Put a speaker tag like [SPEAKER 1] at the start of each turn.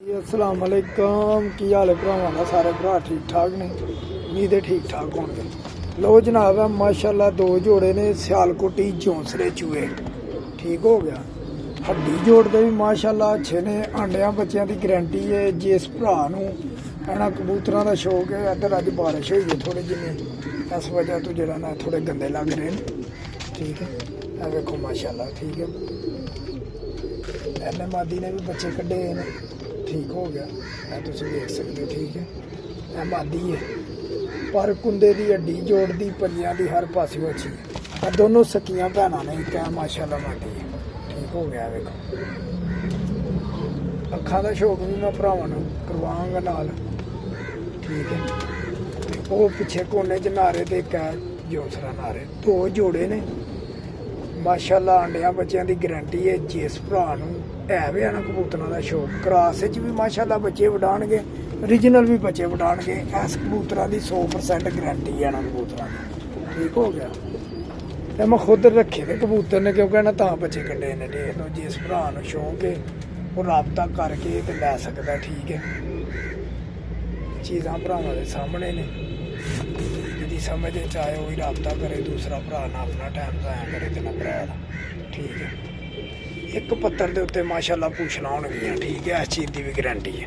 [SPEAKER 1] अस्सलाम वालेकुम की हाल है भरावां दा सारे भरा ठीक ठाक ने उम्मीद है ठीक ठाक होंगे। लो जनाब है माशाल्लाह दो जोड़े ने सियालकोटी जौंसरे चूहे ठीक हो गया। हड्डी जोड़ते भी माशाल्लाह अच्छे ने। आंडिया बच्चों की गारंटी है। जिस भरा इन्होंने कबूतरों का शौक है इधर अज बारिश हुई है थोड़ी जिन्नी इस वजह तो जरा ना थोड़े गंदे लग रहे हैं ठीक है। यह देखो माशाल्लाह ठीक है। इन्हें मादी ने भी बच्चे कढ़े हैं ठीक हो गया। मैं तुम देख सकते हो ठीक है। यह मादी है पर कुंदे की हड्डी जोड़ती पंजियां की हर पासों अच्छी है। दोनों सकियां भैनों ने एक है माशाल्लाह मादी है ठीक हो गया। देखो अखा का शौक भी मैं भरावां नूं करवांगा नाल ठीक है। वो पिछे कोने च नारे ते एक है जौंसरा नारे दो जोड़े ने माशाल्लाह। आंडिया बच्चों की गारंटी है। जिस भरा है भी है ना कबूतरों का शौक क्रास भी माशाल्लाह बच्चे वडाणगे ओरिजिनल भी बच्चे वडाणगे। इस कबूतर की 100% गारंटी है ना कबूतर ठीक हो गया। तो मैं खुद रखे थे कबूतर ने क्योंकि ना तां बच्चे कड्ढे ने। देख लो जिस भरा शौक है वो राबता करके तो लै सकता ठीक है। चीज़ां भरावां दे सामने ने जिहदी समझ चाहे वही राबता करे। दूसरा भरा ना अपना टाइम जाया करे तो ना भरा ठीक है। एक पत्थर के उत्ते माशाल्लाह पूछना होनगियां ठीक है। इस चीज़ की भी गारंटी है।